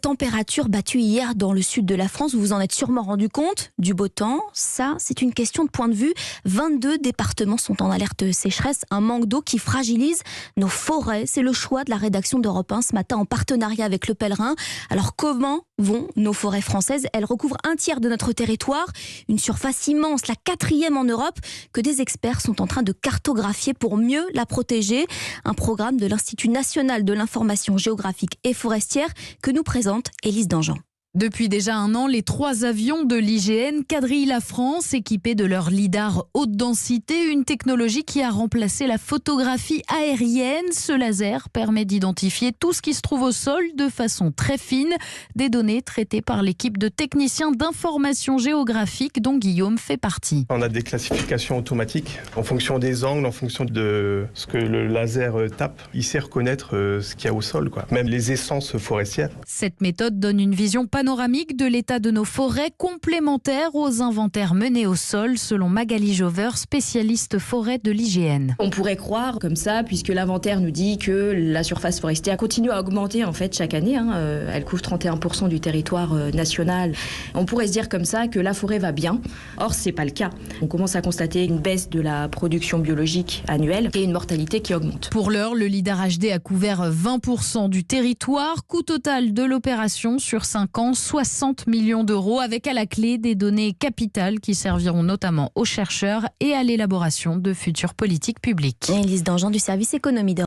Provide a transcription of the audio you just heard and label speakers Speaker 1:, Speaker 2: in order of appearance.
Speaker 1: température battue hier dans le sud de la France, vous vous en êtes sûrement rendu compte. Du beau temps, ça c'est une question de point de vue. 22 départements sont en alerte sécheresse, un manque d'eau qui fragilise nos forêts. C'est le choix de la rédaction d'Europe 1 ce matin en partenariat avec Le Pèlerin. Alors comment vont nos forêts françaises? Elles recouvrent un tiers de notre territoire, une surface immense, la 4e en Europe, que des experts sont en train de cartographier pour mieux la protéger. Un programme de l'Institut national de l'information géographique et forestière que nous présente Élise Dangean.
Speaker 2: Depuis déjà un an, les 3 avions de l'IGN quadrillent la France, équipés de leur lidar haute densité, une technologie qui a remplacé la photographie aérienne. Ce laser permet d'identifier tout ce qui se trouve au sol de façon très fine. Des données traitées par l'équipe de techniciens d'information géographique dont Guillaume fait partie.
Speaker 3: On a des classifications automatiques en fonction des angles, en fonction de ce que le laser tape. Il sait reconnaître ce qu'il y a au sol, même les essences forestières.
Speaker 2: Cette méthode donne une vision panoramique de l'état de nos forêts, complémentaire aux inventaires menés au sol, selon Magali Jover, spécialiste forêt de l'IGN.
Speaker 4: On pourrait croire comme ça, puisque l'inventaire nous dit que la surface forestière continue à augmenter chaque année. Elle couvre 31% du territoire national. On pourrait se dire comme ça que la forêt va bien. Or, c'est pas le cas. On commence à constater une baisse de la production biologique annuelle et une mortalité qui augmente.
Speaker 2: Pour l'heure, le lidar HD a couvert 20% du territoire. Coût total de l'opération sur 5 ans, 60 millions d'euros, avec à la clé des données capitales qui serviront notamment aux chercheurs et à l'élaboration de futures politiques publiques.
Speaker 1: Élise Dangean du service économie